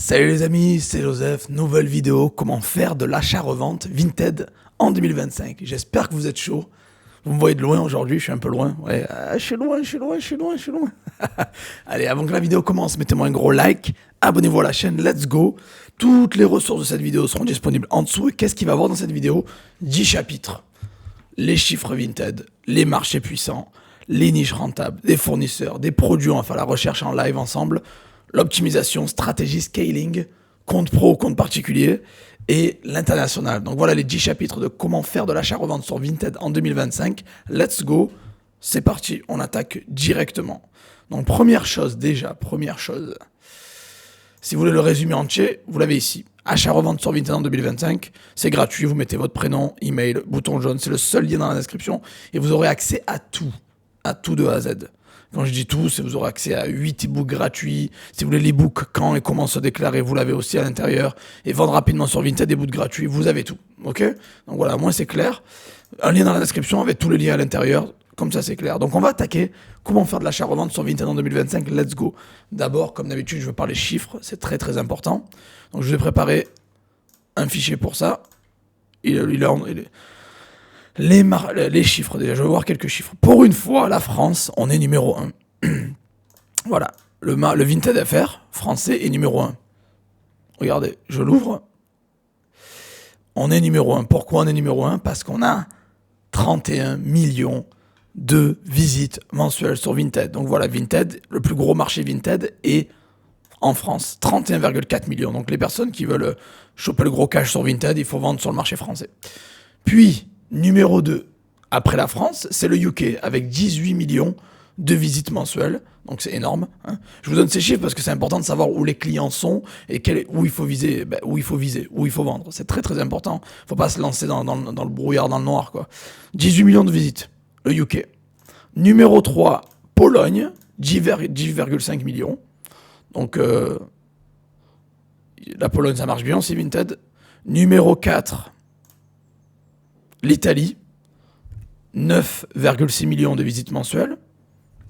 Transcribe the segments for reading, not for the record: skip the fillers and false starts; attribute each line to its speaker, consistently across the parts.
Speaker 1: Salut les amis, c'est Joseph, nouvelle vidéo, comment faire de l'achat-revente Vinted en 2025. J'espère que vous êtes chaud. Vous me voyez de loin aujourd'hui, je suis un peu loin. Ouais, je suis loin, je suis loin, je suis loin, je suis loin. Allez, avant que la vidéo commence, mettez-moi un gros like, abonnez-vous à la chaîne, let's go. Toutes les ressources de cette vidéo seront disponibles en dessous. Et qu'est-ce qu'il va y avoir dans cette vidéo? 10 chapitres. Les chiffres Vinted, les marchés puissants, les niches rentables, des fournisseurs, des produits, on va faire la recherche en live ensemble, l'optimisation, stratégie, scaling, compte pro, compte particulier et l'international. Donc voilà les 10 chapitres de comment faire de l'achat-revente sur Vinted en 2025. Let's go, c'est parti, on attaque directement. Donc première chose, si vous voulez le résumé entier, vous l'avez ici. Achat-revente sur Vinted en 2025, c'est gratuit, vous mettez votre prénom, email, bouton jaune, c'est le seul lien dans la description et vous aurez accès à tout de A à Z. Quand je dis tout, c'est vous aurez accès à 8 e-books gratuits. Si vous voulez l'e-book quand et comment se déclarer, vous l'avez aussi à l'intérieur. Et vendre rapidement sur Vinted des books gratuits, vous avez tout. Ok? Donc voilà, moi c'est clair. Un lien dans la description avec tous les liens à l'intérieur. Comme ça c'est clair. Donc on va attaquer comment faire de l'achat-revente sur Vinted en 2025. Let's go. D'abord, comme d'habitude, je veux parler chiffres. C'est très très important. Donc je vais préparer un fichier pour ça. Les chiffres déjà, je vais voir quelques chiffres. Pour une fois, la France, on est numéro 1. Voilà, le Vinted FR français est numéro 1. Regardez, je l'ouvre. On est numéro 1. Pourquoi on est numéro 1? Parce qu'on a 31 millions de visites mensuelles sur Vinted. Donc voilà, Vinted, le plus gros marché Vinted est en France, 31,4 millions. Donc les personnes qui veulent choper le gros cash sur Vinted, il faut vendre sur le marché français. Puis, numéro 2, après la France, c'est le UK, avec 18 millions de visites mensuelles. Donc c'est énorme. Hein. Je vous donne ces chiffres parce que c'est important de savoir où les clients sont et où il faut viser, où il faut vendre. C'est très très important. Il ne faut pas se lancer dans le brouillard, dans le noir, quoi. 18 millions de visites, le UK. Numéro 3, Pologne, 10,5 millions. Donc la Pologne, ça marche bien aussi, Vinted. Numéro 4, l'Italie, 9,6 millions de visites mensuelles.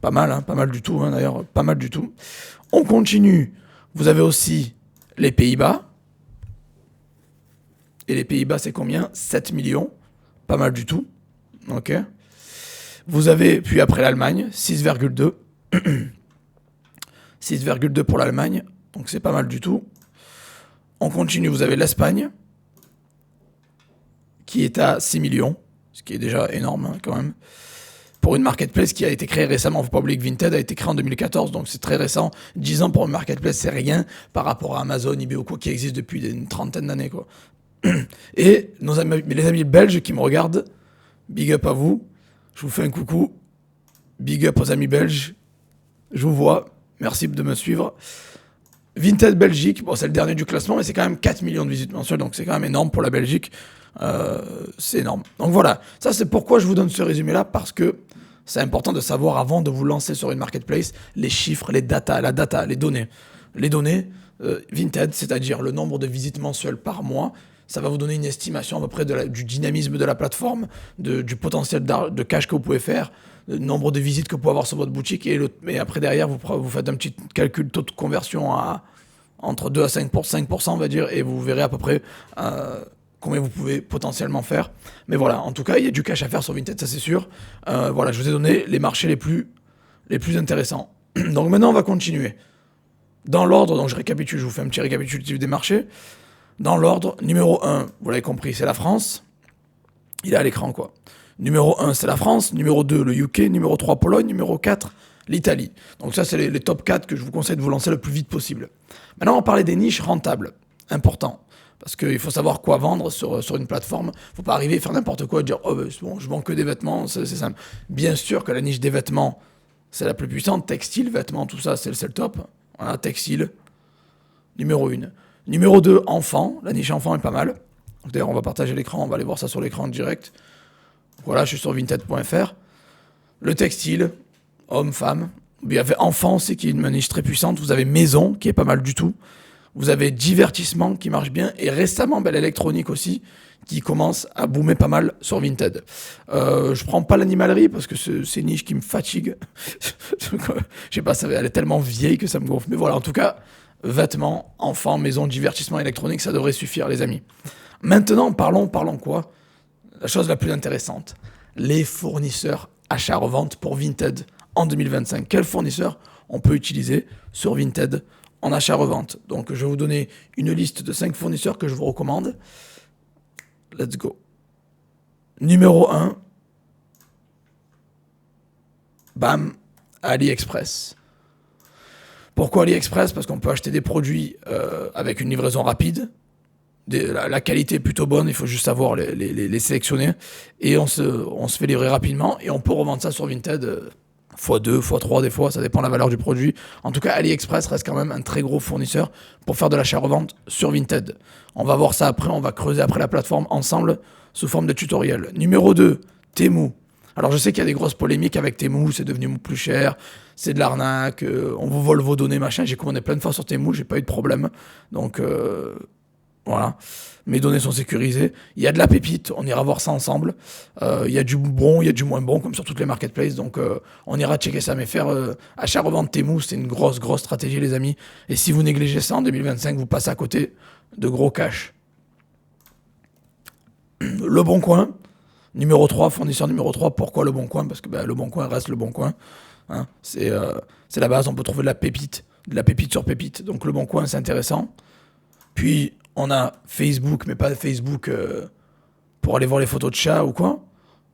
Speaker 1: Pas mal, hein, pas mal du tout, hein, d'ailleurs, pas mal du tout. On continue. Vous avez aussi les Pays-Bas. Et les Pays-Bas, c'est combien? 7 millions. Pas mal du tout. Ok. Vous avez, puis après l'Allemagne, 6,2. 6,2 pour l'Allemagne. Donc c'est pas mal du tout. On continue. Vous avez l'Espagne, qui est à 6 millions, ce qui est déjà énorme, hein, quand même. Pour une marketplace qui a été créée récemment, il ne faut pas oublier que Vinted a été créé en 2014, donc c'est très récent. 10 ans pour une marketplace, c'est rien par rapport à Amazon, eBay ou quoi, qui existe depuis une trentaine d'années, quoi. Et les amis belges qui me regardent, big up à vous, je vous fais un coucou, big up aux amis belges, je vous vois, merci de me suivre. Vinted Belgique, bon, c'est le dernier du classement, mais c'est quand même 4 millions de visites mensuelles, donc c'est quand même énorme pour la Belgique. C'est énorme. Donc voilà, ça c'est pourquoi je vous donne ce résumé-là, parce que c'est important de savoir avant de vous lancer sur une marketplace, les chiffres, les données. Les données, Vinted, c'est-à-dire le nombre de visites mensuelles par mois, ça va vous donner une estimation à peu près du dynamisme de la plateforme, du potentiel de cash que vous pouvez faire, le nombre de visites que vous pouvez avoir sur votre boutique, et après derrière, vous faites un petit calcul taux de conversion entre 2 à 5%, on va dire, et vous verrez à peu près combien vous pouvez potentiellement faire. Mais voilà, en tout cas, il y a du cash à faire sur Vinted, ça c'est sûr. Voilà, je vous ai donné les marchés les plus intéressants. Donc maintenant, on va continuer. Dans l'ordre, donc je récapitule, je vous fais un petit récapitulatif des marchés. Dans l'ordre, numéro 1, vous l'avez compris, c'est la France. Il est à l'écran, quoi. Numéro 1, c'est la France. Numéro 2, le UK. Numéro 3, Pologne. Numéro 4, l'Italie. Donc ça, c'est les top 4 que je vous conseille de vous lancer le plus vite possible. Maintenant, on va parler des niches rentables. Important. Parce qu'il faut savoir quoi vendre sur une plateforme. Il ne faut pas arriver et faire n'importe quoi et dire « Oh, c'est bon, je vends que des vêtements, c'est simple. » Bien sûr que la niche des vêtements, c'est la plus puissante. Textile, vêtements, tout ça, c'est le top. Voilà, textile, numéro 1. Numéro 2, enfants. La niche enfants est pas mal. D'ailleurs, on va partager l'écran, on va aller voir ça sur l'écran en direct. Voilà, je suis sur vinted.fr. Le textile, homme, femme. Il y avait enfants aussi, qui est une niche très puissante. Vous avez maison, qui est pas mal du tout. Vous avez divertissement, qui marche bien. Et récemment, l'électronique aussi, qui commence à boomer pas mal sur Vinted. Je prends pas l'animalerie, parce que c'est une niche qui me fatigue. Je sais pas, elle est tellement vieille que ça me gonfle. Mais voilà, en tout cas, vêtements, enfants, maison, divertissement électronique, ça devrait suffire, les amis. Maintenant, parlons quoi? La chose la plus intéressante, les fournisseurs achat-revente pour Vinted en 2025. Quels fournisseurs on peut utiliser sur Vinted en achat-revente? Donc, je vais vous donner une liste de 5 fournisseurs que je vous recommande. Let's go. Numéro 1, bam, AliExpress. Pourquoi AliExpress? Parce qu'on peut acheter des produits avec une livraison rapide. La qualité est plutôt bonne, il faut juste savoir les sélectionner. Et on se fait livrer rapidement et on peut revendre ça sur Vinted x2, x3 des fois, ça dépend de la valeur du produit. En tout cas, AliExpress reste quand même un très gros fournisseur pour faire de l'achat-revente sur Vinted. On va voir ça après, on va creuser après la plateforme ensemble sous forme de tutoriel. Numéro 2, Temu. Alors je sais qu'il y a des grosses polémiques avec Temu, c'est devenu plus cher, c'est de l'arnaque, on vous vole vos données, machin. J'ai commandé plein de fois sur Temu, j'ai pas eu de problème. Donc voilà, mes données sont sécurisées. Il y a de la pépite, on ira voir ça ensemble. Il y a du bon, il y a du moins bon, comme sur toutes les marketplaces. Donc on ira checker ça. Mais faire achat-revente Temu, c'est une grosse stratégie, les amis. Et si vous négligez ça en 2025, vous passez à côté de gros cash. Le Bon Coin, numéro 3, fournisseur numéro 3. Pourquoi Le Bon Coin? Parce que Le Bon Coin reste Le Bon Coin. Hein. C'est la base, on peut trouver de la pépite sur pépite. Donc Le Bon Coin, c'est intéressant. Puis on a Facebook, mais pas Facebook pour aller voir les photos de chats ou quoi.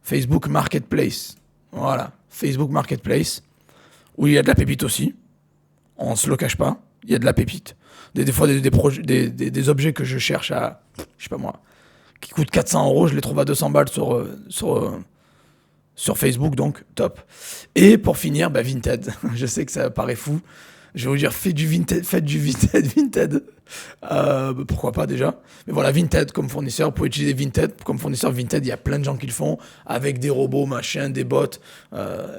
Speaker 1: Facebook Marketplace. Voilà, Facebook Marketplace, où il y a de la pépite aussi. On se le cache pas, il y a de la pépite. Des fois, des objets que je cherche à, je sais pas moi, qui coûtent 400 euros, je les trouve à 200 balles sur Facebook, donc top. Et pour finir, Vinted. Je sais que ça paraît fou. Je vais vous dire, faites du Vinted. Pourquoi pas déjà. Mais voilà, Vinted comme fournisseur, vous pouvez utiliser Vinted comme fournisseur. Vinted, il y a plein de gens qui le font, avec des robots, machin, des bots.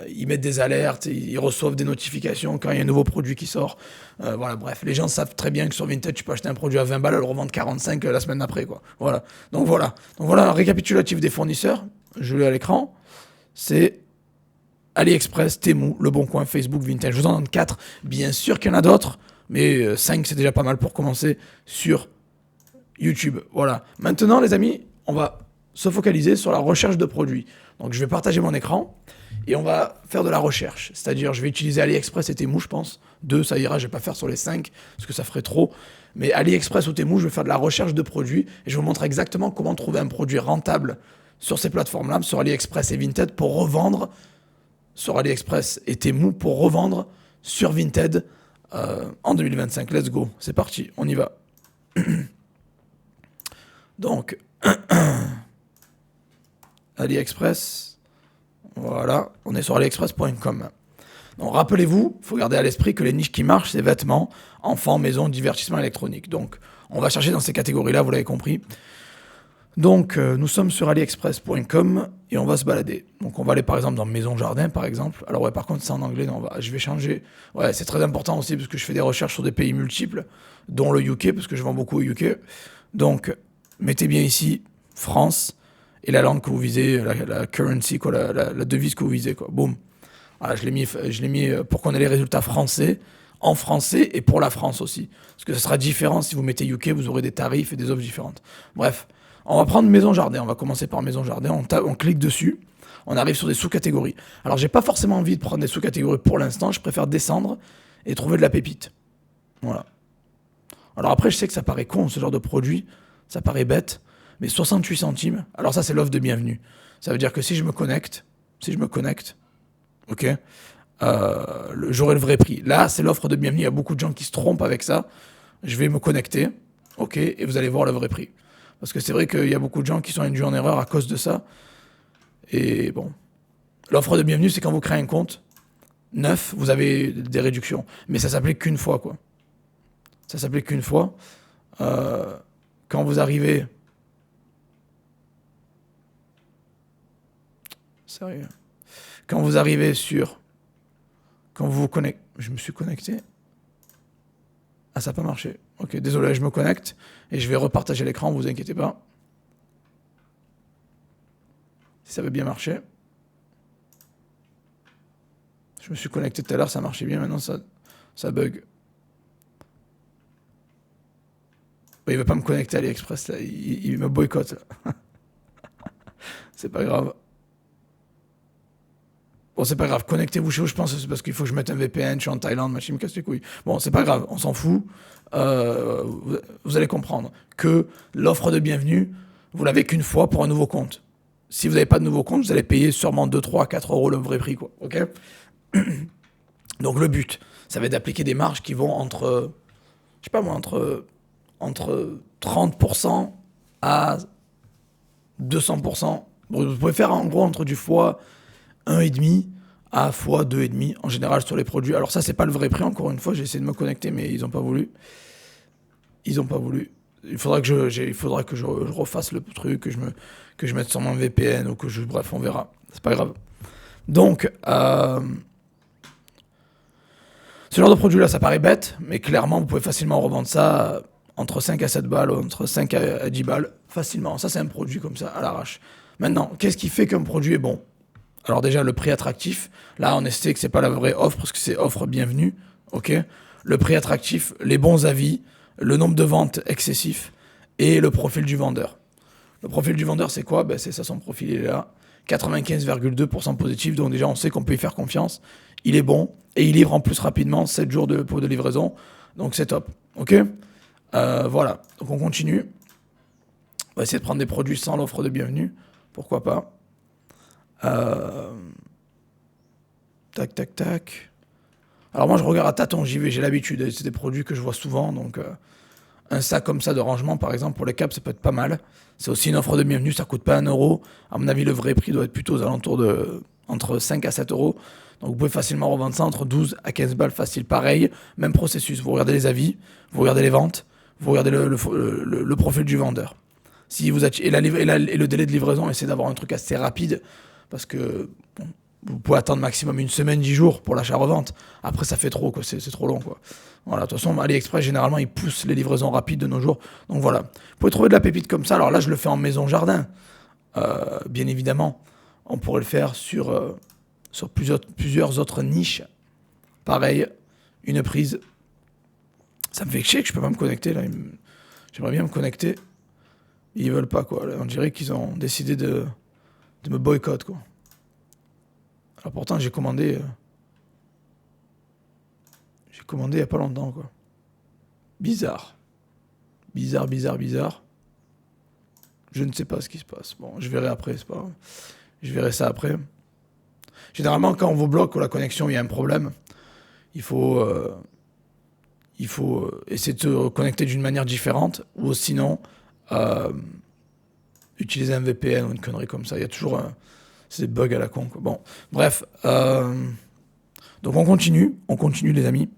Speaker 1: Ils mettent des alertes, ils reçoivent des notifications quand il y a un nouveau produit qui sort. Voilà, bref, les gens savent très bien que sur Vinted, tu peux acheter un produit à 20 balles et le revendre 45 la semaine d'après, quoi. Voilà. Donc voilà, un récapitulatif des fournisseurs. Je l'ai à l'écran. C'est AliExpress, Temu, Le Bon Coin, Facebook, Vinted. Je vous en donne 4. Bien sûr qu'il y en a d'autres, mais 5 c'est déjà pas mal pour commencer sur YouTube. Voilà. Maintenant, les amis, on va se focaliser sur la recherche de produits. Donc, je vais partager mon écran et on va faire de la recherche. C'est-à-dire, je vais utiliser AliExpress et Temu, je pense. 2, ça ira, je vais pas faire sur les 5 parce que ça ferait trop. Mais AliExpress ou Temu, je vais faire de la recherche de produits et je vais vous montrer exactement comment trouver un produit rentable sur ces plateformes-là, sur AliExpress et Vinted, pour revendre sur AliExpress et Temu pour revendre sur Vinted en 2025. Let's go, c'est parti, on y va. Donc, AliExpress, voilà, on est sur aliexpress.com. Donc, rappelez-vous, il faut garder à l'esprit que les niches qui marchent, c'est vêtements, enfants, maison, divertissement électronique. Donc, on va chercher dans ces catégories-là, vous l'avez compris. Donc, nous sommes sur aliexpress.com et on va se balader. Donc, on va aller par exemple dans Maison Jardin, par exemple. Alors, ouais, par contre, c'est en anglais, non, je vais changer. Ouais, c'est très important aussi parce que je fais des recherches sur des pays multiples, dont le UK, parce que je vends beaucoup au UK. Donc, mettez bien ici France et la langue que vous visez, la currency, quoi, la devise que vous visez, quoi. Boum. Voilà, je l'ai mis pour qu'on ait les résultats français, en français et pour la France aussi. Parce que ce sera différent si vous mettez UK, vous aurez des tarifs et des offres différentes. Bref. On va prendre Maison Jardin. On va commencer par Maison Jardin. On clique dessus. On arrive sur des sous-catégories. Alors, j'ai pas forcément envie de prendre des sous-catégories pour l'instant. Je préfère descendre et trouver de la pépite. Voilà. Alors après, je sais que ça paraît con, ce genre de produit. Ça paraît bête. Mais 68 centimes. Alors ça, c'est l'offre de bienvenue. Ça veut dire que si je me connecte, ok, j'aurai le vrai prix. Là, c'est l'offre de bienvenue. Il y a beaucoup de gens qui se trompent avec ça. Je vais me connecter, ok, et vous allez voir le vrai prix. Parce que c'est vrai qu'il y a beaucoup de gens qui sont induits en erreur à cause de ça. Et bon, l'offre de bienvenue, c'est quand vous créez un compte neuf, vous avez des réductions. Mais ça s'applique qu'une fois, quoi. Ça s'applique qu'une fois. Quand vous arrivez... Sérieux. Quand vous arrivez sur... Quand vous vous connectez... Je me suis connecté. Ah, ça n'a pas marché. Ok, désolé, je me connecte et je vais repartager l'écran, vous inquiétez pas. Si ça veut bien marcher. Je me suis connecté tout à l'heure, ça marchait bien, maintenant ça bug. Il veut pas me connecter à AliExpress, là. Il me boycotte, là. C'est pas grave. Bon, c'est pas grave. Connectez-vous chez vous, je pense que c'est parce qu'il faut que je mette un VPN. Je suis en Thaïlande, ma chine me casse les couilles. Bon, c'est pas grave, on s'en fout. Vous allez comprendre que l'offre de bienvenue, vous l'avez qu'une fois pour un nouveau compte. Si vous n'avez pas de nouveau compte, vous allez payer sûrement 2, 3, 4 euros le vrai prix, quoi. Ok. Donc le but, ça va être d'appliquer des marges qui vont entre, je sais pas moi, entre 30% à 200%. Vous pouvez faire en gros entre du fois 1,5 à fois 2,5 en général sur les produits. Alors ça, c'est pas le vrai prix, encore une fois. J'ai essayé de me connecter, mais ils n'ont pas voulu. Ils n'ont pas voulu. Il faudra que je refasse le truc, que je mette sur mon VPN ou que je... Bref, on verra. C'est pas grave. Donc, ce genre de produit-là, ça paraît bête, mais clairement, vous pouvez facilement revendre ça entre 5 à 7 balles, entre 5 à 10 balles, facilement. Ça, c'est un produit comme ça, à l'arrache. Maintenant, qu'est-ce qui fait qu'un produit est bon? Alors déjà, le prix attractif. Là, on essaie que c'est pas la vraie offre, parce que c'est offre bienvenue. Ok. Le prix attractif, les bons avis, le nombre de ventes excessif et le profil du vendeur. Le profil du vendeur, c'est quoi? C'est ça, son profil, il est là. 95,2% positif, donc déjà, on sait qu'on peut y faire confiance. Il est bon, et il livre en plus rapidement, 7 jours de livraison, donc c'est top. Ok. Voilà, donc on continue. On va essayer de prendre des produits sans l'offre de bienvenue, pourquoi pas. Tac, tac, tac. Alors moi, je regarde à tâtons, j'y vais, j'ai l'habitude. C'est des produits que je vois souvent, donc un sac comme ça de rangement, par exemple, pour les câbles, ça peut être pas mal. C'est aussi une offre de bienvenue, ça coûte pas 1 euro. À mon avis, le vrai prix doit être plutôt aux alentours de entre 5 à 7 euros. Donc vous pouvez facilement revendre ça entre 12 à 15 balles facile. Pareil, même processus. Vous regardez les avis, vous regardez les ventes, vous regardez le profil du vendeur. Si vous et le délai de livraison, essayez d'avoir un truc assez rapide, parce que bon, vous pouvez attendre maximum 1 semaine, 10 jours pour l'achat-revente. Après, ça fait trop, quoi. C'est trop long, quoi. Voilà, de toute façon, AliExpress, généralement, ils poussent les livraisons rapides de nos jours. Donc voilà. Vous pouvez trouver de la pépite comme ça. Alors là, je le fais en maison-jardin. Bien évidemment, on pourrait le faire sur plusieurs autres niches. Pareil, une prise. Ça me fait chier que je peux pas me connecter, là. J'aimerais bien me connecter. Ils veulent pas, quoi. Là, on dirait qu'ils ont décidé de me boycotter, quoi. Alors pourtant, j'ai commandé il y a pas longtemps, quoi. Bizarre. Bizarre. Je ne sais pas ce qui se passe. Bon, je verrai après, c'est pas grave. Je verrai ça après. Généralement, quand on vous bloque ou la connexion, il y a un problème. Il faut essayer de se connecter d'une manière différente, ou sinon utiliser un VPN ou une connerie comme ça. Il y a toujours c'est des bugs à la con, quoi. Bon, bref. Donc on continue les amis.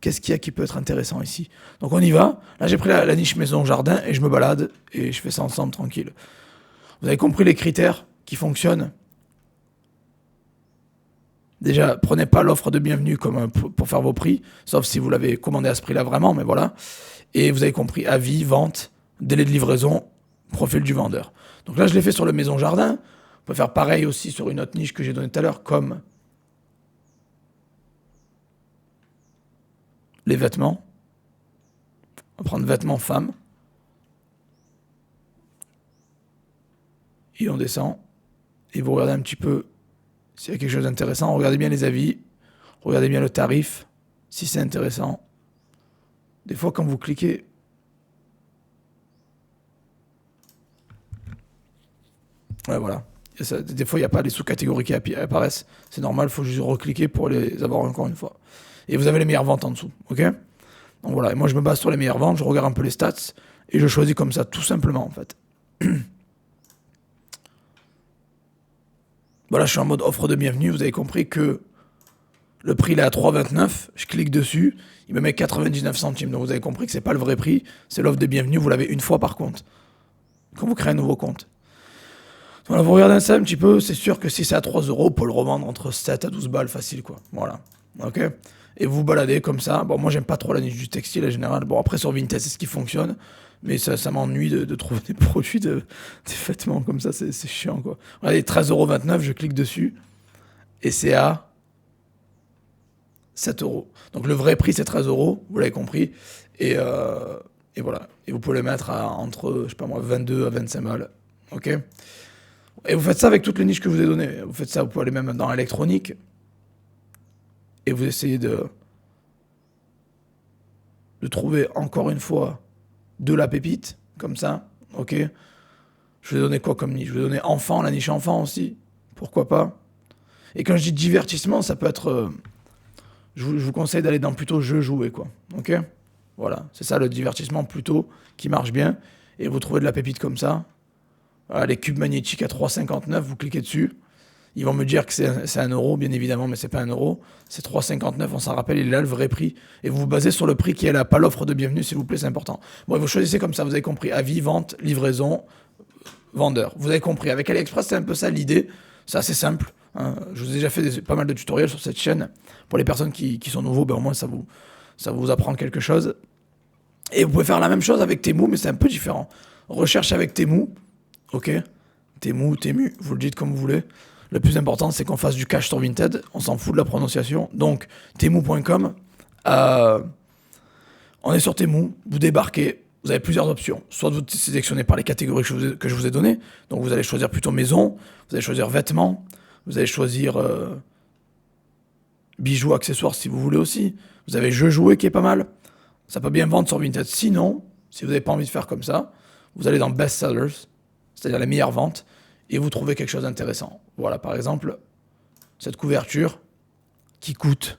Speaker 1: Qu'est-ce qu'il y a qui peut être intéressant ici? Donc on y va. Là j'ai pris la niche maison jardin et je me balade et je fais ça ensemble tranquille. Vous avez compris les critères qui fonctionnent? Déjà, prenez pas l'offre de bienvenue comme pour faire vos prix, sauf si vous l'avez commandé à ce prix-là vraiment, mais voilà. Et vous avez compris avis, vente, délai de livraison, profil du vendeur. Donc là je l'ai fait sur le maison jardin. On peut faire pareil aussi sur une autre niche que j'ai donnée tout à l'heure, comme les vêtements. On va prendre vêtements femmes. Et on descend. Et vous regardez un petit peu s'il y a quelque chose d'intéressant. Regardez bien les avis. Regardez bien le tarif. Si c'est intéressant. Des fois, quand vous cliquez... Ouais, voilà. Des fois, il n'y a pas les sous-catégories qui apparaissent. C'est normal, il faut juste recliquer pour les avoir encore une fois. Et vous avez les meilleures ventes en dessous. Ok? Donc voilà. Et moi, je me base sur les meilleures ventes. Je regarde un peu les stats. Et je choisis comme ça, tout simplement, en fait. Voilà, je suis en mode offre de bienvenue. Vous avez compris que le prix il est à 3,29. Je clique dessus. Il me met 99 centimes. Donc vous avez compris que c'est pas le vrai prix. C'est l'offre de bienvenue. Vous l'avez une fois par compte. Quand vous créez un nouveau compte. Voilà, vous regardez ça un petit peu. C'est sûr que si c'est à 3 euros, on peut le revendre entre 7 à 12 balles facile, quoi. Voilà. Ok. Et vous baladez comme ça. Bon, moi, j'aime pas trop la niche du textile en général. Bon, après, sur Vinted, c'est ce qui fonctionne. Mais ça m'ennuie de trouver des produits, des vêtements comme ça. C'est chiant, quoi. Regardez, 13,29 €, je clique dessus. Et c'est à 7 euros. Donc le vrai prix, c'est 13 euros, vous l'avez compris. Et, euh, et voilà. Et vous pouvez le mettre entre, je sais pas moi, 22 à 25 balles. Ok. Et vous faites ça avec toutes les niches que je vous ai données. Vous faites ça, vous pouvez aller même dans l'électronique. Et vous essayez de trouver encore une fois de la pépite, comme ça. Ok. Je vous ai donné quoi comme niche? Je vous ai donné enfant, la niche enfant aussi. Pourquoi pas? Et quand je dis divertissement, ça peut être. Je vous conseille d'aller dans plutôt jeux joués, quoi. Ok. Voilà. C'est ça le divertissement plutôt qui marche bien. Et vous trouvez de la pépite comme ça. Voilà, les cubes magnétiques à 3,59, vous cliquez dessus. Ils vont me dire que c'est 1 euro, bien évidemment, mais c'est pas 1 euro. C'est 3,59, on s'en rappelle, il est là le vrai prix. Et vous vous basez sur le prix qui est là, pas l'offre de bienvenue, s'il vous plaît, c'est important. Bon, vous choisissez comme ça, vous avez compris. Avis, vente, livraison, vendeur. Vous avez compris. Avec AliExpress, c'est un peu ça l'idée. C'est assez simple. Hein. Je vous ai déjà fait pas mal de tutoriels sur cette chaîne. Pour les personnes qui sont nouveaux, ben, au moins ça vous apprend quelque chose. Et vous pouvez faire la même chose avec Temu, mais c'est un peu différent. Recherche avec Temu. Ok. Temu, vous le dites comme vous voulez. Le plus important, c'est qu'on fasse du cash sur Vinted. On s'en fout de la prononciation. Donc, temu.com. On est sur Temu. Vous débarquez. Vous avez plusieurs options. Soit vous sélectionnez par les catégories que je vous ai données. Donc, vous allez choisir plutôt maison. Vous allez choisir vêtements. Vous allez choisir bijoux, accessoires si vous voulez aussi. Vous avez jeux joués qui est pas mal. Ça peut bien vendre sur Vinted. Sinon, si vous n'avez pas envie de faire comme ça, vous allez dans Best Sellers, c'est-à-dire les meilleures ventes, et vous trouvez quelque chose d'intéressant. Voilà, par exemple, cette couverture qui coûte.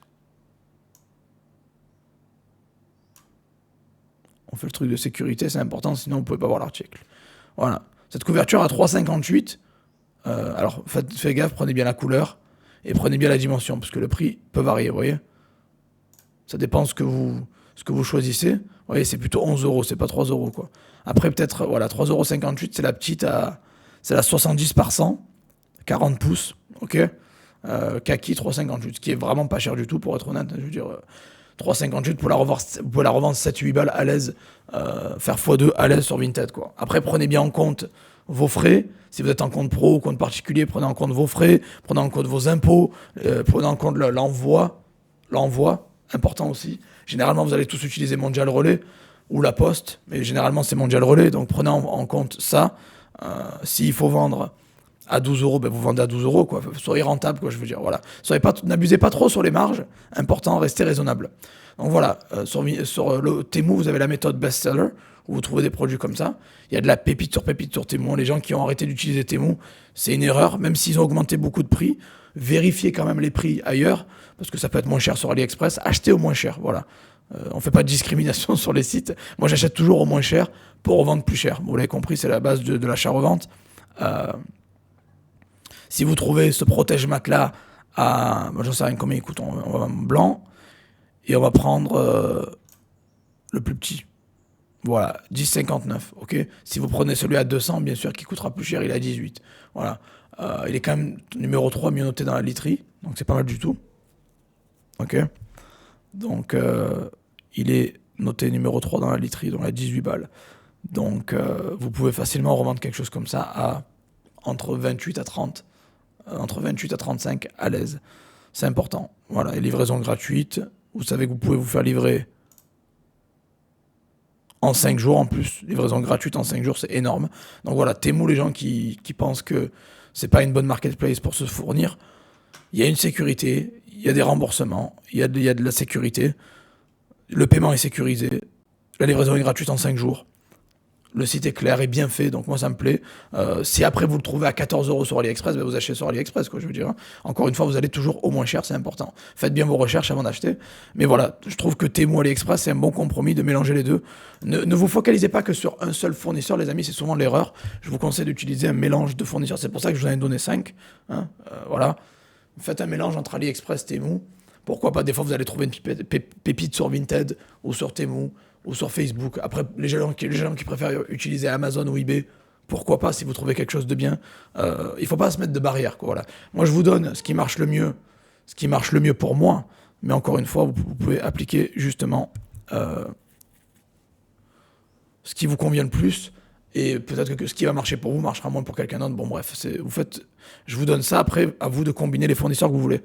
Speaker 1: On fait le truc de sécurité, c'est important, sinon vous ne pouvez pas voir l'article. Voilà. Cette couverture à 3,58. Alors, faites gaffe, prenez bien la couleur et prenez bien la dimension, parce que le prix peut varier, vous voyez. Ça dépend ce que vous choisissez. Vous voyez, c'est plutôt 11 euros, c'est pas 3 euros, quoi. Après, peut-être, voilà, 3,58 €, c'est la petite c'est la 70 par 100, 40 pouces, ok. Kaki 3,58, ce qui est vraiment pas cher du tout, pour être honnête. Je veux dire, 3,58 pour vous pouvez la revendre 7-8 balles à l'aise, faire x2 à l'aise sur Vinted, quoi. Après, prenez bien en compte vos frais. Si vous êtes en compte pro ou compte particulier, prenez en compte vos frais, prenez en compte vos impôts, prenez en compte l'envoi, important aussi. Généralement, vous allez tous utiliser Mondial Relais ou La Poste, mais généralement, c'est Mondial Relais, donc prenez en compte ça. S'il faut vendre à 12 euros, ben vous vendez à 12 euros, quoi. Soyez rentable, quoi, je veux dire. Voilà. N'abusez pas trop sur les marges. Important, restez raisonnable. Donc voilà, sur le Temu, vous avez la méthode best-seller, où vous trouvez des produits comme ça. Il y a de la pépite sur Temu. Les gens qui ont arrêté d'utiliser Temu, c'est une erreur, même s'ils ont augmenté beaucoup de prix. Vérifiez quand même les prix ailleurs, parce que ça peut être moins cher sur AliExpress. Achetez au moins cher, voilà. On fait pas de discrimination sur les sites. Moi, j'achète toujours au moins cher pour revendre plus cher. Vous l'avez compris, c'est la base de l'achat-revente. Si vous trouvez ce protège-matelas moi j'en sais rien combien il coûte, on va en blanc, et on va prendre le plus petit. Voilà, 10,59, ok. Si vous prenez celui à 200, bien sûr, qui coûtera plus cher, il est à 18. Voilà. Il est quand même numéro 3, mieux noté dans la literie, donc c'est pas mal du tout. Ok. Donc, il est noté numéro 3 dans la literie, donc à 18 balles. Donc, vous pouvez facilement revendre quelque chose comme ça à entre 28 à 30, entre 28 à 35 à l'aise. C'est important. Voilà, et livraison gratuite. Vous savez que vous pouvez vous faire livrer en 5 jours en plus. Livraison gratuite en 5 jours, c'est énorme. Donc voilà, Temu, les gens qui pensent que c'est pas une bonne marketplace pour se fournir, il y a une sécurité, il y a des remboursements, il y a de la sécurité. Le paiement est sécurisé. La livraison est gratuite en 5 jours. Le site est clair et bien fait, donc moi ça me plaît. Si après vous le trouvez à 14 euros sur AliExpress, ben vous achetez sur AliExpress, quoi, je veux dire. Hein. Encore une fois, vous allez toujours au moins cher, c'est important. Faites bien vos recherches avant d'acheter. Mais voilà, je trouve que Temu AliExpress, c'est un bon compromis de mélanger les deux. Ne vous focalisez pas que sur un seul fournisseur, les amis, c'est souvent l'erreur. Je vous conseille d'utiliser un mélange de fournisseurs. C'est pour ça que je vous en ai donné 5. Hein, voilà. Faites un mélange entre AliExpress, Temu. Pourquoi pas, des fois vous allez trouver une pépite sur Vinted ou sur Temu ou sur Facebook. Après, les gens qui préfèrent utiliser Amazon ou eBay, pourquoi pas si vous trouvez quelque chose de bien. Il ne faut pas se mettre de barrière, quoi, voilà. Moi, je vous donne ce qui marche le mieux pour moi. Mais encore une fois, vous pouvez appliquer justement ce qui vous convient le plus. Et peut-être que ce qui va marcher pour vous marchera moins pour quelqu'un d'autre. Bon, bref, je vous donne ça. Après, à vous de combiner les fournisseurs que vous voulez.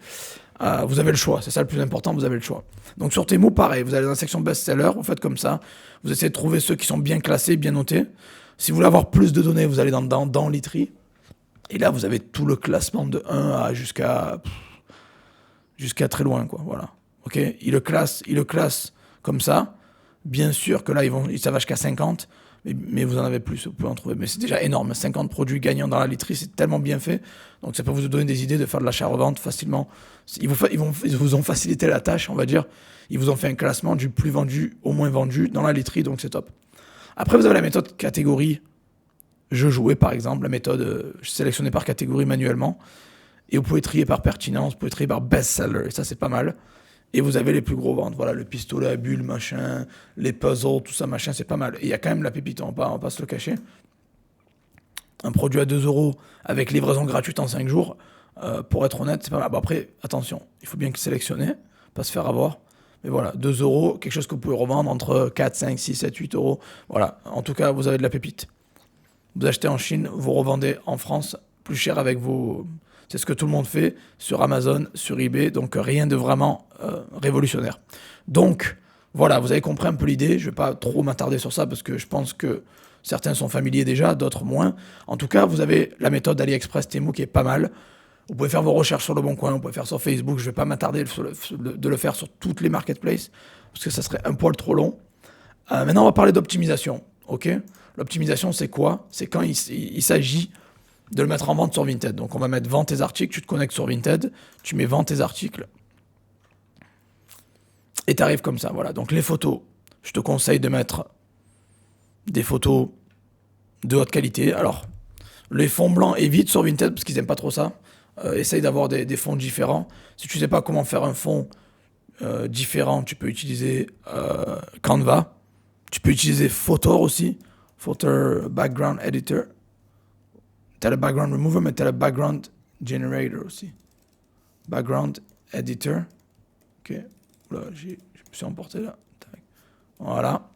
Speaker 1: Vous avez le choix, c'est ça le plus important, vous avez le choix. Donc sur Temu, pareil, vous allez dans la section best-seller, vous faites comme ça, vous essayez de trouver ceux qui sont bien classés, bien notés. Si vous voulez avoir plus de données, vous allez dans Litry. Et là, vous avez tout le classement de 1 à jusqu'à très loin, quoi. Voilà. Ok. Il le classe comme ça. Bien sûr que là, ça va jusqu'à 50, mais vous en avez plus, vous pouvez en trouver. Mais c'est déjà énorme. 50 produits gagnants dans la literie, c'est tellement bien fait. Donc ça peut vous donner des idées de faire de l'achat-revente facilement. Ils vous ont facilité la tâche, on va dire. Ils vous ont fait un classement du plus vendu au moins vendu dans la literie, donc c'est top. Après, vous avez la méthode catégorie. Je jouais par exemple, la méthode sélectionnée par catégorie manuellement. Et vous pouvez trier par pertinence, vous pouvez trier par best-seller. Et ça, c'est pas mal. Et vous avez les plus gros ventes. Voilà, le pistolet à bulles, machin, les puzzles, tout ça, machin, c'est pas mal. Et il y a quand même la pépite, on va pas se le cacher. Un produit à 2 euros avec livraison gratuite en 5 jours, pour être honnête, c'est pas mal. Bon, après, attention, il faut bien sélectionner, pas se faire avoir. Mais voilà, 2 euros, quelque chose que vous pouvez revendre entre 4, 5, 6, 7, 8 euros. Voilà, en tout cas, vous avez de la pépite. Vous achetez en Chine, vous revendez en France plus cher avec vos... C'est ce que tout le monde fait sur Amazon, sur eBay, donc rien de vraiment révolutionnaire. Donc voilà, vous avez compris un peu l'idée, je ne vais pas trop m'attarder sur ça parce que je pense que certains sont familiers déjà, d'autres moins. En tout cas, vous avez la méthode AliExpress Temu qui est pas mal. Vous pouvez faire vos recherches sur Le Bon Coin, vous pouvez faire sur Facebook, je ne vais pas m'attarder de le faire sur toutes les marketplaces parce que ça serait un poil trop long. Maintenant, on va parler d'optimisation, ok ? L'optimisation, c'est quoi ? C'est quand il s'agit de le mettre en vente sur Vinted. Donc on va mettre vente tes articles, tu te connectes sur Vinted, tu mets vente tes articles, et tu arrives comme ça. Voilà. Donc les photos, je te conseille de mettre des photos de haute qualité. Alors, les fonds blancs, évite sur Vinted, parce qu'ils n'aiment pas trop ça. Essaye d'avoir des fonds différents. Si tu ne sais pas comment faire un fond différent, tu peux utiliser Canva. Tu peux utiliser Photor aussi. Photor Background Editor. Tu as le Background Remover, mais tu as le Background Generator aussi. Background Editor. Ok. Là, je me suis emporté là. Voilà.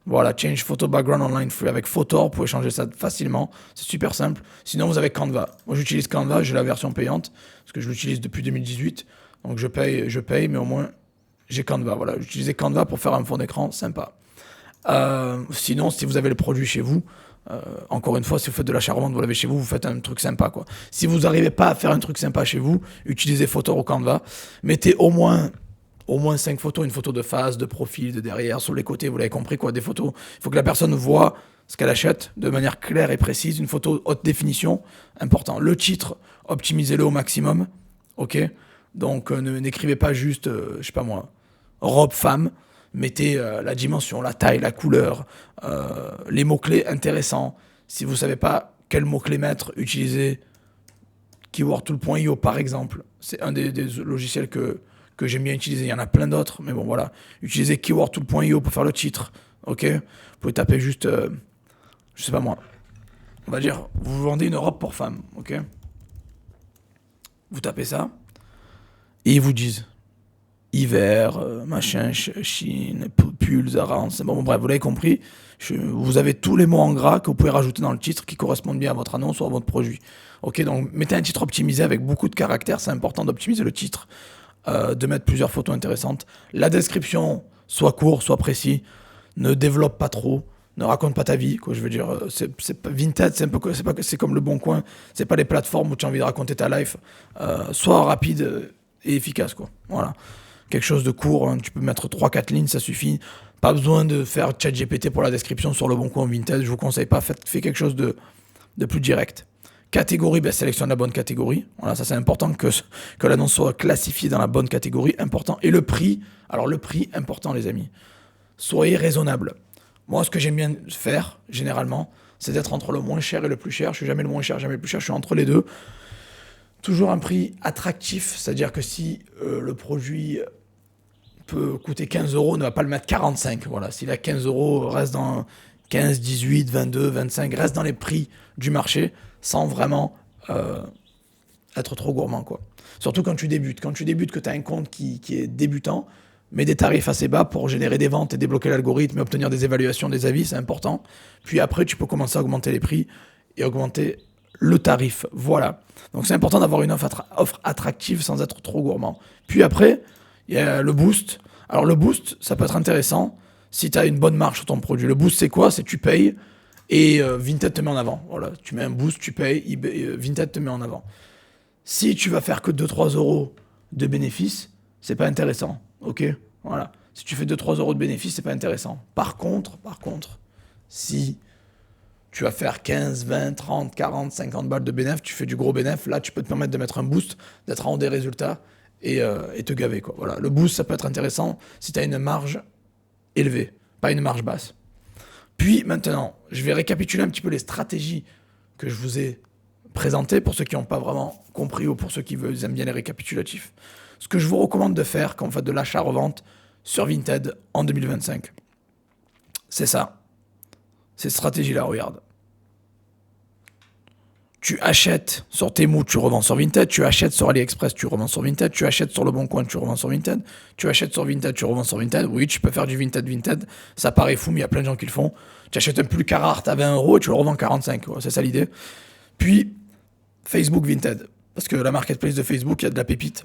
Speaker 1: Voilà, Change Photo Background Online Free. Avec Photor, vous pouvez changer ça facilement. C'est super simple. Sinon, vous avez Canva. Moi, j'utilise Canva, j'ai la version payante, parce que je l'utilise depuis 2018. Donc, je paye, mais au moins, j'ai Canva. Voilà, j'utilisais Canva pour faire un fond d'écran sympa. Sinon, si vous avez le produit chez vous, encore une fois, si vous faites de l'achat-revente, vous l'avez chez vous, vous faites un truc sympa, quoi. Si vous n'arrivez pas à faire un truc sympa chez vous, utilisez Photor ou Canva. Mettez au moins 5 photos, une photo de face, de profil, de derrière, sur les côtés, vous l'avez compris, quoi, des photos. Il faut que la personne voit ce qu'elle achète de manière claire et précise. Une photo haute définition, important. Le titre, optimisez-le au maximum, ok. Donc, n'écrivez pas juste, je sais pas moi, robe femme. Mettez la dimension, la taille, la couleur, les mots-clés intéressants. Si vous ne savez pas quels mots-clés mettre, utilisez keywordtool.io par exemple. C'est un des logiciels que j'aime bien utiliser. Il y en a plein d'autres, mais bon voilà. Utilisez keywordtool.io pour faire le titre. Ok. Vous pouvez taper juste, je sais pas moi. On va dire, vous vendez une robe pour femme. Ok. Vous tapez ça et ils vous disent hiver, machin, Chine, pull, Zara, c'est bon, bref, vous l'avez compris. Vous avez tous les mots en gras que vous pouvez rajouter dans le titre qui correspondent bien à votre annonce ou à votre produit. Ok, donc mettez un titre optimisé avec beaucoup de caractères. C'est important d'optimiser le titre, de mettre plusieurs photos intéressantes. La description, soit court, soit précis. Ne développe pas trop. Ne raconte pas ta vie, quoi. Je veux dire, c'est pas Vinted, c'est comme Le Bon Coin. C'est pas les plateformes où tu as envie de raconter ta life. Sois rapide et efficace, quoi. Voilà. Quelque chose de court, hein. Tu peux mettre 3-4 lignes, ça suffit. Pas besoin de faire ChatGPT pour la description sur Le Bon Coin Vinted. Je vous conseille pas, faites quelque chose de plus direct. Catégorie, sélectionne la bonne catégorie. Voilà, ça c'est important que l'annonce soit classifiée dans la bonne catégorie, important. Et le prix, alors le prix, important les amis. Soyez raisonnable. Moi, ce que j'aime bien faire, généralement, c'est d'être entre le moins cher et le plus cher. Je suis jamais le moins cher, jamais le plus cher, je suis entre les deux. Toujours un prix attractif, c'est-à-dire que si le produit peut coûter 15 euros, ne va pas le mettre 45. Voilà, s'il a 15 euros, reste dans 15, 18, 22, 25, reste dans les prix du marché sans vraiment être trop gourmand, quoi. Surtout quand tu débutes. Quand tu débutes, que tu as un compte qui est débutant, mets des tarifs assez bas pour générer des ventes et débloquer l'algorithme et obtenir des évaluations, des avis, c'est important. Puis après, tu peux commencer à augmenter les prix et augmenter le tarif. Voilà. Donc c'est important d'avoir une offre attractive sans être trop gourmand. Puis après, il y a le boost. Alors le boost, ça peut être intéressant si tu as une bonne marge sur ton produit. Le boost, c'est quoi? C'est tu payes et Vinted te met en avant. Voilà, tu mets un boost, tu payes, Vinted te met en avant. Si tu vas faire que 2-3 euros de bénéfices, c'est pas intéressant. Ok? Voilà. Si tu fais 2-3 euros de bénéfices, c'est pas intéressant. Par contre, si tu vas faire 15, 20, 30, 40, 50 balles de bénéfice, tu fais du gros bénéfice, là tu peux te permettre de mettre un boost, d'être en haut des résultats et te gaver, quoi. Voilà. Le boost, ça peut être intéressant si tu as une marge élevée, pas une marge basse. Puis maintenant, je vais récapituler un petit peu les stratégies que je vous ai présentées pour ceux qui n'ont pas vraiment compris ou pour ceux qui aiment bien les récapitulatifs. Ce que je vous recommande de faire quand vous faites de l'achat-revente sur Vinted en 2025, c'est ça. Cette stratégie-là, regarde. Tu achètes sur Temu, tu revends sur Vinted. Tu achètes sur AliExpress, tu revends sur Vinted. Tu achètes sur Le Bon Coin, tu revends sur Vinted. Tu achètes sur Vinted, tu revends sur Vinted. Oui, tu peux faire du Vinted. Ça paraît fou, mais il y a plein de gens qui le font. Tu achètes un plus Carhartt à 20 euros et tu le revends 45. Ouais, c'est ça l'idée. Puis, Facebook Vinted. Parce que la marketplace de Facebook, il y a de la pépite.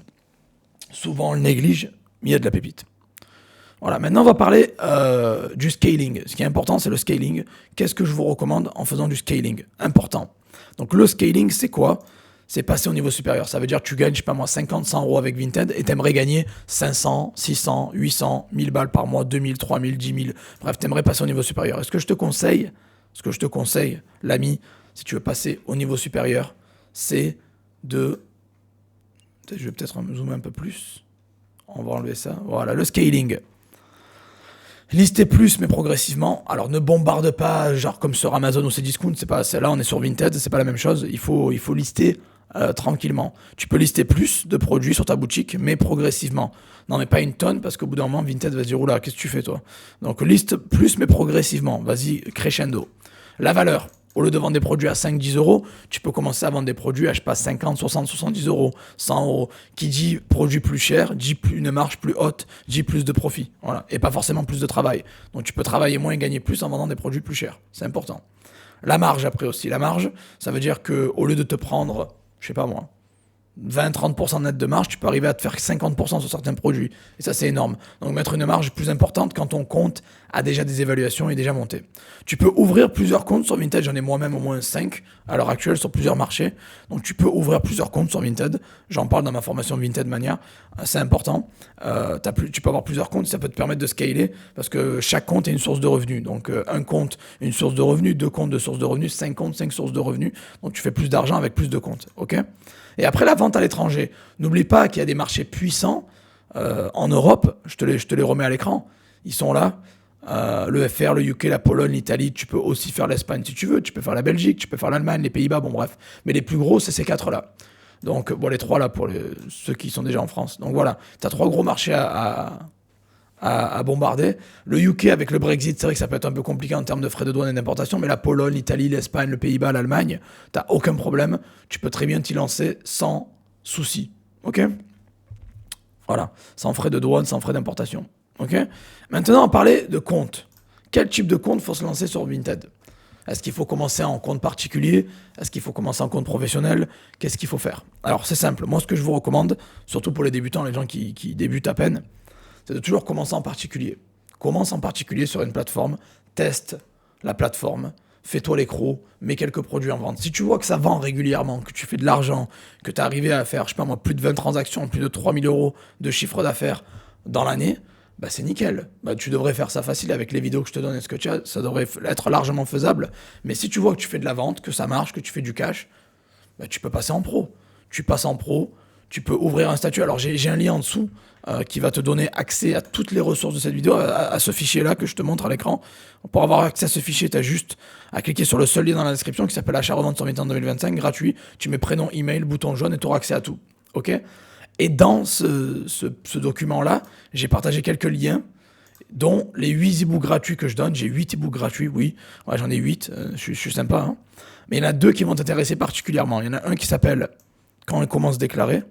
Speaker 1: Souvent, on le néglige, mais il y a de la pépite. Voilà, maintenant on va parler du scaling. Ce qui est important, c'est le scaling. Qu'est-ce que je vous recommande en faisant du scaling? Important. Donc le scaling, c'est quoi? C'est passer au niveau supérieur. Ça veut dire que tu gagnes, je sais pas moi, 50, 100 euros avec Vinted et t'aimerais gagner 500, 600, 800, 1000 balles par mois, 2000, 3000, 10 000. Bref, t'aimerais passer au niveau supérieur. Ce que je te conseille, l'ami, si tu veux passer au niveau supérieur, c'est de... Je vais peut-être zoomer un peu plus. On va enlever ça. Voilà, le scaling. Listez plus, mais progressivement. Alors, ne bombarde pas, genre comme sur Amazon ou Cdiscount. C'est pas, là, on est sur Vinted, c'est pas la même chose. Il faut lister tranquillement. Tu peux lister plus de produits sur ta boutique, mais progressivement. Non, mais pas une tonne, parce qu'au bout d'un moment, Vinted va se dire, oula, qu'est-ce que tu fais, toi? Donc, liste plus, mais progressivement. Vas-y, crescendo. La valeur. Au lieu de vendre des produits à 5-10 euros, tu peux commencer à vendre des produits à, je sais pas, 50, 60, 70 euros, 100 euros. Qui dit produit plus cher, dit une marge plus haute, dit plus de profit. Voilà. Et pas forcément plus de travail. Donc tu peux travailler moins et gagner plus en vendant des produits plus chers. C'est important. La marge après aussi. La marge, ça veut dire qu'au lieu de te prendre, je sais pas moi, 20-30% net de marge, tu peux arriver à te faire 50% sur certains produits. Et ça, c'est énorme. Donc, mettre une marge plus importante quand ton compte a déjà des évaluations et est déjà monté. Tu peux ouvrir plusieurs comptes sur Vinted. J'en ai moi-même au moins 5 à l'heure actuelle sur plusieurs marchés. Donc, tu peux ouvrir plusieurs comptes sur Vinted. J'en parle dans ma formation Vinted Mania. C'est important. Tu peux avoir plusieurs comptes. Ça peut te permettre de scaler parce que chaque compte est une source de revenus. Donc, un compte, une source de revenus, 2 comptes de source de revenus, 5 comptes, 5 sources de revenus. Donc, tu fais plus d'argent avec plus de comptes. OK? Et après la vente à l'étranger, n'oublie pas qu'il y a des marchés puissants en Europe. Je te les remets à l'écran. Ils sont là. Le FR, le UK, la Pologne, l'Italie. Tu peux aussi faire l'Espagne si tu veux. Tu peux faire la Belgique, tu peux faire l'Allemagne, les Pays-Bas. Bon, bref. Mais les plus gros, c'est ces 4-là. Donc, bon, les 3 là pour ceux qui sont déjà en France. Donc voilà, tu as 3 gros marchés à bombarder. Le UK avec le Brexit, c'est vrai que ça peut être un peu compliqué en termes de frais de douane et d'importation, mais la Pologne, l'Italie, l'Espagne, le Pays-Bas, l'Allemagne, t'as aucun problème. Tu peux très bien t'y lancer sans souci. Ok? Voilà. Sans frais de douane, sans frais d'importation. Ok? Maintenant, on parlait de compte. Quel type de compte faut se lancer sur Vinted? Est-ce qu'il faut commencer en compte particulier? Est-ce qu'il faut commencer en compte professionnel? Qu'est-ce qu'il faut faire? Alors, c'est simple. Moi, ce que je vous recommande, surtout pour les débutants, les gens qui débutent à peine, c'est de toujours commencer en particulier. Commence en particulier sur une plateforme, teste la plateforme, fais-toi l'écrou, mets quelques produits en vente. Si tu vois que ça vend régulièrement, que tu fais de l'argent, que tu es arrivé à faire, je sais pas moi, plus de 20 transactions, plus de 3000 euros de chiffre d'affaires dans l'année, bah c'est nickel. Bah, tu devrais faire ça facile avec les vidéos que je te donne et ce que tu as, ça devrait être largement faisable. Mais si tu vois que tu fais de la vente, que ça marche, que tu fais du cash, bah, tu peux passer en pro. Tu passes en pro, tu peux ouvrir un statut. Alors j'ai un lien en dessous qui va te donner accès à toutes les ressources de cette vidéo, à ce fichier-là que je te montre à l'écran. Pour avoir accès à ce fichier, tu as juste à cliquer sur le seul lien dans la description qui s'appelle achat-revente sur Vinted en 2025, gratuit. Tu mets prénom, email, bouton jaune et tu auras accès à tout. Ok? Et dans ce document-là, j'ai partagé quelques liens, dont les 8 e-books gratuits que je donne. J'ai 8 e-books gratuits, oui. Ouais, j'en ai 8, je suis sympa. Hein. Mais il y en a 2 qui vont t'intéresser particulièrement. Il y en a un qui s'appelle « Quand on commence à déclarer ».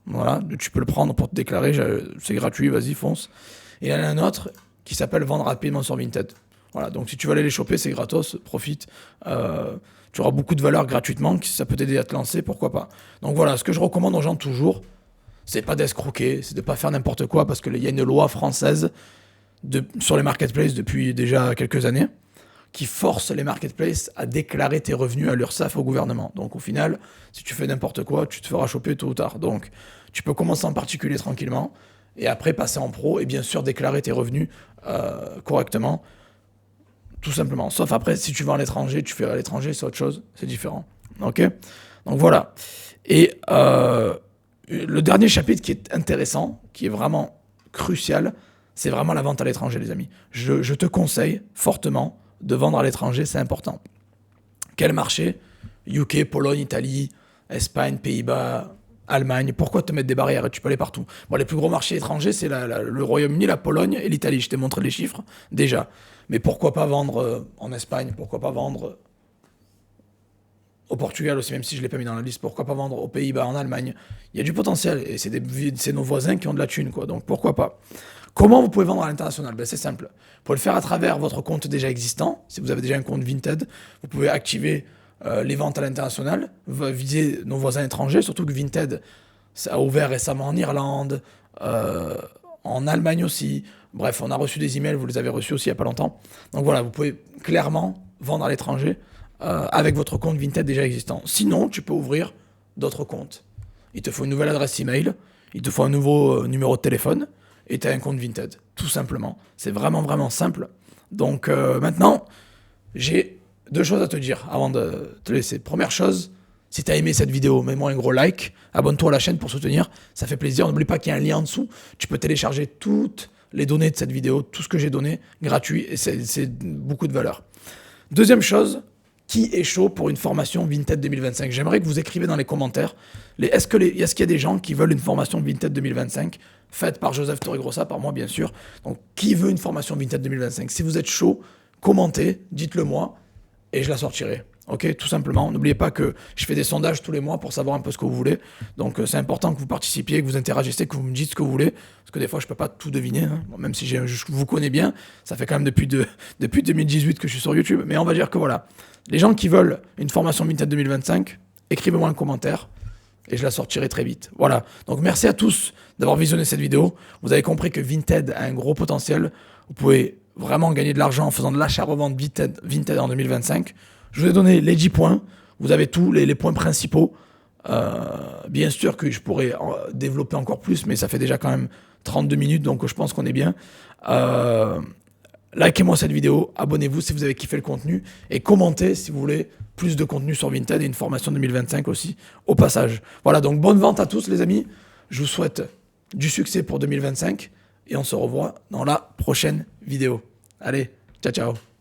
Speaker 1: Voilà, tu peux le prendre pour te déclarer, c'est gratuit, vas-y, fonce. Et il y en a un autre qui s'appelle « Vendre rapidement sur Vinted ». Voilà, donc si tu veux aller les choper, c'est gratos, profite. Tu auras beaucoup de valeur gratuitement, ça peut t'aider à te lancer, pourquoi pas. Donc voilà, ce que je recommande aux gens toujours, c'est pas d'escroquer, c'est de pas faire n'importe quoi, parce qu'il y a une loi française sur les marketplaces depuis déjà quelques années, qui force les marketplaces à déclarer tes revenus à l'URSSAF, au gouvernement. Donc au final, si tu fais n'importe quoi, tu te feras choper tôt ou tard. Donc tu peux commencer en particulier tranquillement, et après passer en pro, et bien sûr déclarer tes revenus correctement, tout simplement. Sauf après, si tu vas à l'étranger, tu fais à l'étranger, c'est autre chose, c'est différent. Ok. Donc voilà. Et le dernier chapitre qui est intéressant, qui est vraiment crucial, c'est vraiment la vente à l'étranger, les amis. Je te conseille fortement de vendre à l'étranger, c'est important. Quel marché? UK, Pologne, Italie, Espagne, Pays-Bas, Allemagne. Pourquoi te mettre des barrières? Tu peux aller partout. Bon, les plus gros marchés étrangers, c'est le Royaume-Uni, la Pologne et l'Italie. Je t'ai montré les chiffres déjà. Mais pourquoi pas vendre en Espagne? Pourquoi pas vendre au Portugal aussi, même si je ne l'ai pas mis dans la liste? Pourquoi pas vendre aux Pays-Bas, en Allemagne? Il y a du potentiel et c'est nos voisins qui ont de la thune, quoi. Donc pourquoi pas? Comment vous pouvez vendre à l'international? Ben, c'est simple. Vous pouvez le faire à travers votre compte déjà existant. Si vous avez déjà un compte Vinted, vous pouvez activer les ventes à l'international, viser nos voisins étrangers, surtout que Vinted ça a ouvert récemment en Irlande, en Allemagne aussi. Bref, on a reçu des emails, vous les avez reçus aussi il n'y a pas longtemps. Donc voilà, vous pouvez clairement vendre à l'étranger avec votre compte Vinted déjà existant. Sinon, tu peux ouvrir d'autres comptes. Il te faut une nouvelle adresse email, il te faut un nouveau numéro de téléphone, et tu as un compte Vinted, tout simplement. C'est vraiment, vraiment simple. Donc maintenant, j'ai 2 choses à te dire avant de te laisser. Première chose, si tu as aimé cette vidéo, mets-moi un gros like, abonne-toi à la chaîne pour soutenir, ça fait plaisir. N'oublie pas qu'il y a un lien en dessous, tu peux télécharger toutes les données de cette vidéo, tout ce que j'ai donné, gratuit, et c'est beaucoup de valeur. Deuxième chose, qui est chaud pour une formation Vinted 2025? J'aimerais que vous écrivez dans les commentaires, est-ce qu'il y a des gens qui veulent une formation Vinted 2025 faite par Joseph Torregrossa, par moi bien sûr. Donc qui veut une formation Vinted 2025? Si vous êtes chaud, commentez, dites-le moi, et je la sortirai. Ok, tout simplement. N'oubliez pas que je fais des sondages tous les mois pour savoir un peu ce que vous voulez. Donc c'est important que vous participiez, que vous interagissiez, que vous me dites ce que vous voulez. Parce que des fois, je ne peux pas tout deviner. Hein. Bon, même si je vous connais bien, ça fait quand même depuis 2018 que je suis sur YouTube. Mais on va dire que voilà. Les gens qui veulent une formation Vinted 2025, écrivez-moi un commentaire et je la sortirai très vite. Voilà. Donc merci à tous d'avoir visionné cette vidéo. Vous avez compris que Vinted a un gros potentiel. Vous pouvez vraiment gagner de l'argent en faisant de l'achat-revente Vinted en 2025. Je vous ai donné les 10 points. Vous avez tous les points principaux. Bien sûr que je pourrais développer encore plus, mais ça fait déjà quand même 32 minutes, donc je pense qu'on est bien. Likez-moi cette vidéo, abonnez-vous si vous avez kiffé le contenu, et commentez si vous voulez plus de contenu sur Vinted et une formation 2025 aussi, au passage. Voilà, donc bonne vente à tous les amis. Je vous souhaite du succès pour 2025, et on se revoit dans la prochaine vidéo. Allez, ciao ciao.